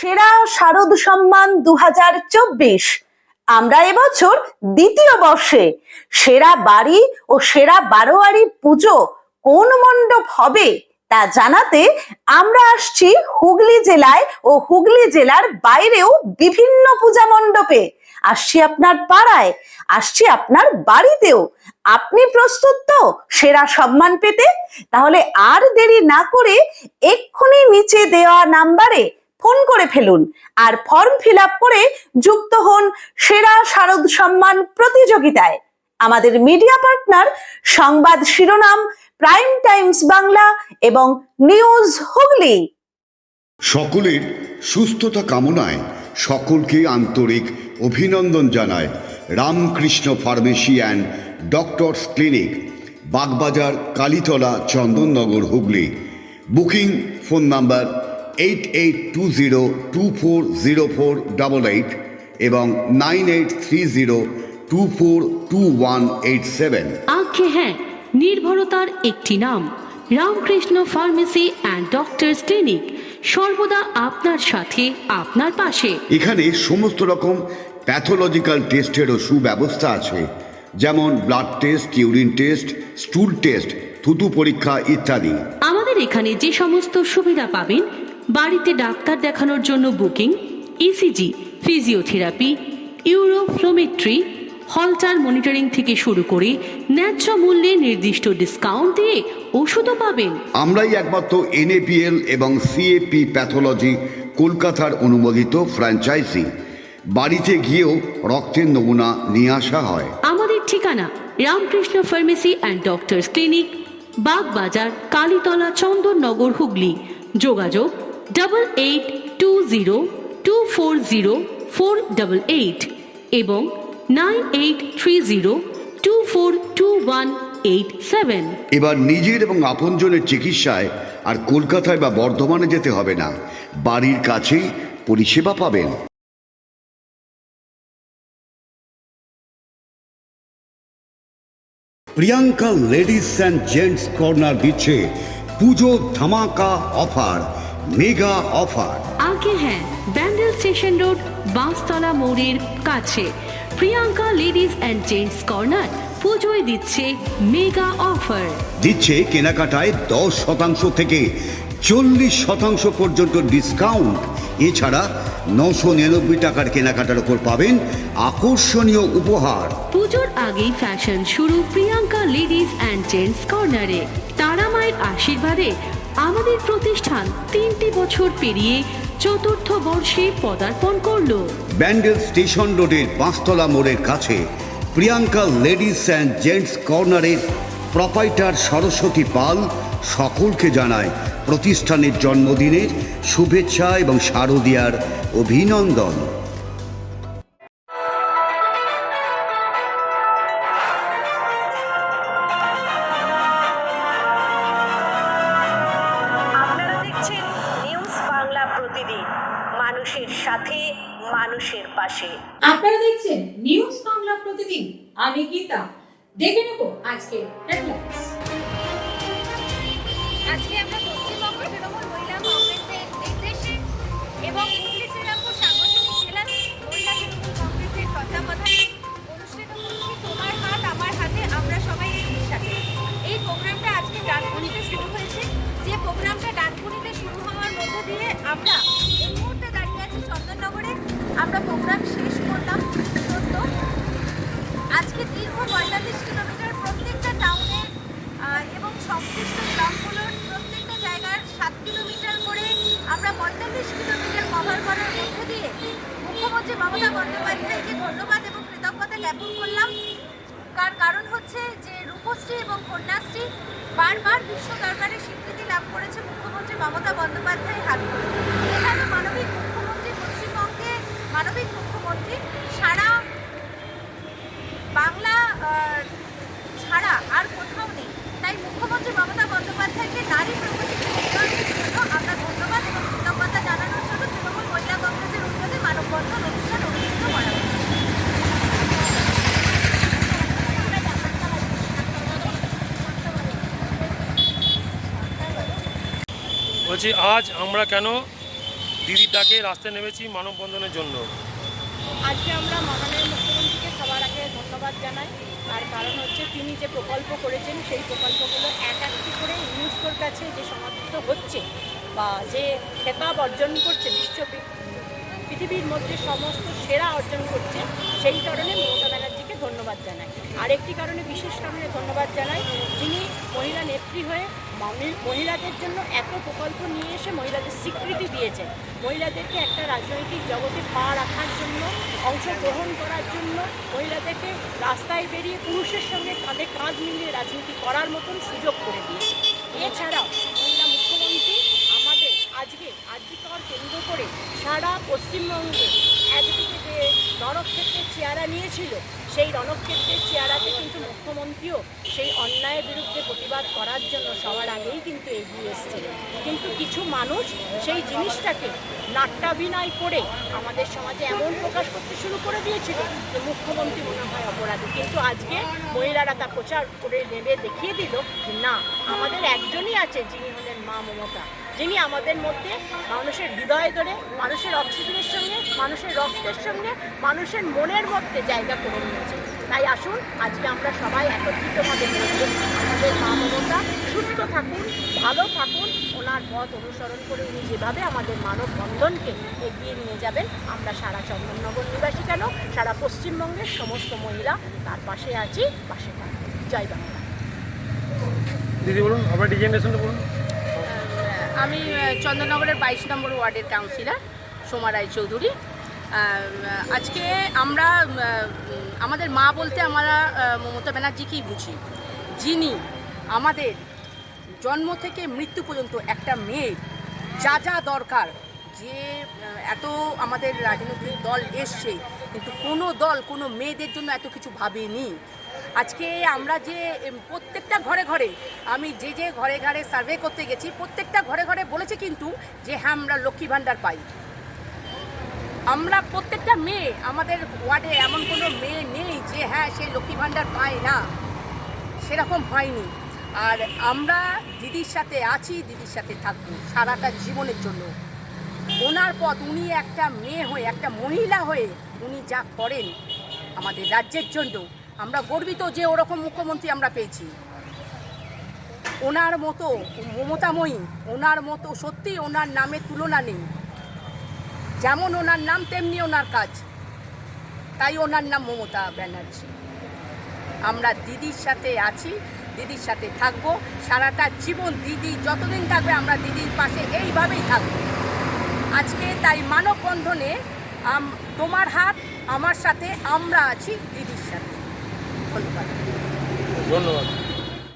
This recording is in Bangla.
সেরা শারদ সম্মান 2024। আমরা এবছর দ্বিতীয় বর্ষে সেরা বাড়ি ও সেরা বারোয়ারি পুজো কোন মণ্ডপ হবে তা জানাতে আমরা আসছি হুগলি জেলায় ও হুগলি জেলার বাইরেও বিভিন্ন পূজা মণ্ডপে। আসছি আপনার পাড়ায়, আসছি আপনার বাড়িতেও। আপনি প্রস্তুত তো সেরা সম্মান পেতে? তাহলে আর দেরি না করে এক্ষুনি নিচে দেওয়া নাম্বারে ফোন করে ফেলুন আর ফর্ম ফিল আপ করে যুক্ত হন সেরা শারদ সম্মান প্রতিযোগিতায়। আমাদের মিডিয়া পার্টনার সংবাদ শিরোনাম, প্রাইম টাইমস বাংলা এবং নিউজ হুগলি। সকলের সুস্থতা কামনায় সকলকে আন্তরিক অভিনন্দন জানায় Ramakrishna pharmacy and doctors clinic, Bagbazar, Kalitala, Chandannagar, Hooghly. Booking phone number 8820240488 এবং 9830242187। আজ্ঞে হ্যাঁ, নির্ভরতার একটি নাম Ramakrishna pharmacy and doctors clinic, সর্বদা আপনার সাথে, আপনার পাশে। এখানে সমস্ত রকম প্যাথোলজিক্যাল টেস্টেরও সুব্যবস্থা আছে, যেমন blood test, urine test, স্টুল test, থুতু পরীক্ষা ইত্যাদি। আমাদের এখানে যে সমস্ত সুবিধা পাবেন, বাড়িতে ডাক্তার দেখানোর জন্য booking, ECG, physiotherapy, uroflowmetry, Holter monitoring থেকে শুরু করে ন্যায্য মূল্যে নির্দিষ্ট ডিসকাউন্ট দিয়ে ওষুধও পাবেন। আমরাই একমাত্র NAPL এবং CAP প্যাথোলজি কলকাতার অনুমোদিত ফ্র্যাঞ্চাইজি। বাড়িতে গিয়েও রক্তের নমুনা নিয়ে আসা হয়। আমাদের ঠিকানা Ramakrishna pharmacy and doctors clinic, Bagbazar, Kalitala, Chandannagar, Hooghly. যোগাযোগ 8820240488 এবং 9830242187। এবার নিজের এবং আপনজনের চিকিৎসায় আর কলকাতায় বা বর্ধমানে যেতে হবে না, বাড়ির কাছেই পরিষেবা পাবেন। Priyanka ladies and gents corner দিচ্ছে পুজো ধামাকা অফার, মেগা অফার। আগে হ্যাঁ, ব্যান্ডেল স্টেশন রোড, বাঁশতলা মোড়ের কাছে Priyanka ladies and gents corner পুজোয় দিচ্ছে মেগা অফার। দিচ্ছে কেনাকাটায় 10% থেকে 40% পর্যন্ত ডিসকাউন্ট। এছাড়া 999 টাকার কেনাকাটার উপর পাবেন আকর্ষণীয় উপহার। পুজোর আগেই ফ্যাশন শুরু প্রিয়াঙ্কা লেডিস অ্যান্ড জেন্টস কর্নারে। তারা মায়ের আশীর্বাদে আমাদের প্রতিষ্ঠান 3টি বছর পেরিয়ে 4র্থ বর্ষে পদার্পণ করলো। ব্যান্ডেল স্টেশন রোডের পাঁচতলা মোড়ের কাছে প্রিয়াঙ্কা লেডিস অ্যান্ড জেন্টস কর্নারের প্রোপাইটার সরস্বতী পাল সকলকে জানায় প্রতিষ্ঠানের জন্মদিনের শুভেচ্ছা এবং শারদীয়ার অভিনন্দন। আপনারা দেখছেন নিউজ বাংলা প্রতিদিন, মানুষের সাথে, মানুষের পাশে। আপনারা দেখছেন নিউজ বাংলা প্রতিদিন, আমি গীতা। দেখে নেব আজকে হেডলাইন্স। আজকে আমরা পশ্চিমবঙ্গ তৃণমূল মহিলা কংগ্রেসের নির্দেশে এবং হুগলি শ্রীরামপুর সাংগঠনিক জেলা মহিলা তৃণমূল কংগ্রেসের তত্ত্বাবধানে অনুষ্ঠিত হচ্ছে তোমার হাত আমার হাতে, আমরা সবাই একসাথে। এই প্রোগ্রামটা আজকে ডানকুনিতে শুরু হয়েছে। যে প্রোগ্রামটা ডানকুনিতে শুরু হওয়ার মধ্য দিয়ে আমরা এই মুহূর্তে দাঁড়িয়ে আছি চন্দননগরে। আমরা প্রোগ্রাম শেষ করলাম সত্য। আজকে দীর্ঘ 45 কিলোমিটার প্রত্যেকটা টাউনে এবং সংশ্লিষ্ট গ্রামগুলোর প্রত্যেকটা জায়গার 7 কিলোমিটার করে আমরা 45 কিলোমিটার কভার করার মধ্য দিয়ে মুখ্যমন্ত্রী মমতা বন্দ্যোপাধ্যায়কে ধন্যবাদ এবং কৃতজ্ঞতা জ্ঞাপন করলাম। তার কারণ হচ্ছে যে রূপশ্রী এবং কন্যাশ্রী বারবার বিশ্ব দরবারে স্বীকৃতি লাভ করেছে মুখ্যমন্ত্রী মমতা বন্দ্যোপাধ্যায়ের হাত ধরে। এখানে মানবিক মুখ্যমন্ত্রী, পশ্চিমবঙ্গে মানবিক মুখ্যমন্ত্রী, সারা বাংলা ছাড়া আর কোথাও নেই। তাই মুখ্যমন্ত্রী মমতা বন্দ্যোপাধ্যায়কে নারী প্রগতিকে উন্নয়নের জন্য আমরা ধন্যবাদ এবং কৃতজ্ঞতা জানানোর জন্য তৃণমূল মহিলা কংগ্রেসের উদ্যোগে মানববন্ধন অনুষ্ঠান অনুষ্ঠিত করা হয়েছে। বলছি আজ আমরা কেন দিদির ডাকে রাস্তায় নেমেছি মানববন্ধনের জন্য। আজকে আমরা মাননীয় মুখ্যমন্ত্রীকে সবার আগে ধন্যবাদ জানাই। তার কারণ হচ্ছে তিনি যে প্রকল্প করেছেন সেই প্রকল্পগুলো এক একটি করে ইউনেস্কোর কাছে যে সমাদৃত হচ্ছে বা যে খেতাব অর্জন করছে, পৃথিবীর মধ্যে সমস্ত সেরা অর্জন করছে, সেই কারণে মমতা ব্যানার্জিকে ধন্যবাদ জানাই। আরেকটি কারণে বিশেষ কারণে ধন্যবাদ জানাই, যিনি মহিলা নেত্রী হয়ে মহিলাদের জন্য এত প্রকল্প নিয়ে এসে মহিলাদের স্বীকৃতি দিয়েছেন, মহিলাদেরকে একটা রাজনৈতিক জগতে পা রাখার জন্য, অংশগ্রহণ করার জন্য, মহিলাদেরকে রাস্তায় বেরিয়ে পুরুষের সঙ্গে কাঁধে কাঁধ মিলিয়ে রাজনীতি করার মতন সুযোগ করে দিয়েছে। এছাড়াও মহিলা মুখ্যমন্ত্রী আমাদের আজকে আর্যিকর কেন্দ্র করে সারা পশ্চিমবঙ্গে একদিকে যে রণক্ষেত্রের চেহারা নিয়েছিল, সেই রণক্ষেত্রের চেহারাতে কিন্তু মুখ্যমন্ত্রীও সেই অন্যায়ের বিরুদ্ধে প্রতিবাদ করার জন্য সবার আগেই কিন্তু এগিয়ে এসেছিলেন। কিন্তু কিছু মানুষ সেই জিনিসটাকে নাট্যাভিনয় করে আমাদের সমাজে এমন প্রকাশ করতে শুরু করে দিয়েছিল যে মুখ্যমন্ত্রী মনে হয় অপরাধী। কিন্তু আজকে মহিলারা তা প্রচার করে নেবে দেখিয়ে দিল যে না, আমাদের একজনই আছে যিনি হলেন মা মমতা, যিনি আমাদের মধ্যে মানুষের হৃদয় ধরে, মানুষের অক্সিজেনের সঙ্গে, মানুষের রক্তের সঙ্গে, মানুষের মনের মধ্যে জায়গা করে নিয়েছে। তাই আসুন আজকে আমরা সবাই একত্রিতভাবে বলবো, আমাদের মা মমতা সুস্থ থাকুন, ভালো থাকুন, ওনার পথ অনুসরণ করে উনি যেভাবে আমাদের মানববন্ধনকে এগিয়ে নিয়ে যাবেন, আমরা সারা চন্দননগর নিবাসী কেন, সারা পশ্চিমবঙ্গের সমস্ত মহিলা তার পাশে আছি, পাশে থাকবো। জয় বাংলা। দিদি বলুন, আপনার ডিজাইনেশনটা বলুন। আমি চন্দননগরের 22 নম্বর ওয়ার্ডের কাউন্সিলর সোমা রায় চৌধুরী। আজকে আমরা আমাদের মা বলতে আমরা মমতা ব্যানার্জিকেই বুঝি, যিনি আমাদের জন্ম থেকে মৃত্যু পর্যন্ত একটা মেয়ের যা যা দরকার, যে এত আমাদের রাজনৈতিক দল এসছে কিন্তু কোনো দল কোনো মেয়েদের জন্য এত কিছু ভাবেনি। আজকে আমরা যে প্রত্যেকটা ঘরে ঘরে, আমি যে যে ঘরে ঘরে সার্ভে করতে গেছি, প্রত্যেকটা ঘরে ঘরে বলেছে কিন্তু যে হ্যাঁ আমরা লক্ষ্মী ভাণ্ডার পাই। আমরা প্রত্যেকটা মেয়ে, আমাদের ওয়ার্ডে এমন কোনো মেয়ে নেই যে হ্যাঁ সে লক্ষ্মী ভাণ্ডার পায় না, সেরকম হয়নি। আর আমরা দিদির সাথে আছি, দিদির সাথে থাকবো সারাটা জীবনের জন্য। ওনার পথ, উনি একটা মেয়ে হয়ে, একটা মহিলা হয়ে উনি যা করেন আমাদের রাজ্যের জন্য, আমরা গর্বিত যে ওরকম মুখ্যমন্ত্রী আমরা পেয়েছি। ওনার মতো মমতাময়ী, ওনার মতো সত্যি ওনার নামে তুলনা নেই। যেমন ওনার নাম তেমনি ওনার কাজ, তাই ওনার নাম মমতা ব্যানার্জি। আমরা দিদির সাথে আছি, দিদির সাথে থাকবো সারাটা জীবন। দিদি যতদিন থাকবে আমরা দিদির পাশে এইভাবেই থাকবো। আজকে তাই মানববন্ধনে তোমার হাত আমার সাথে, আমরা আছি দিদির সাথে। ধন্যবাদ। ধন্যবাদ।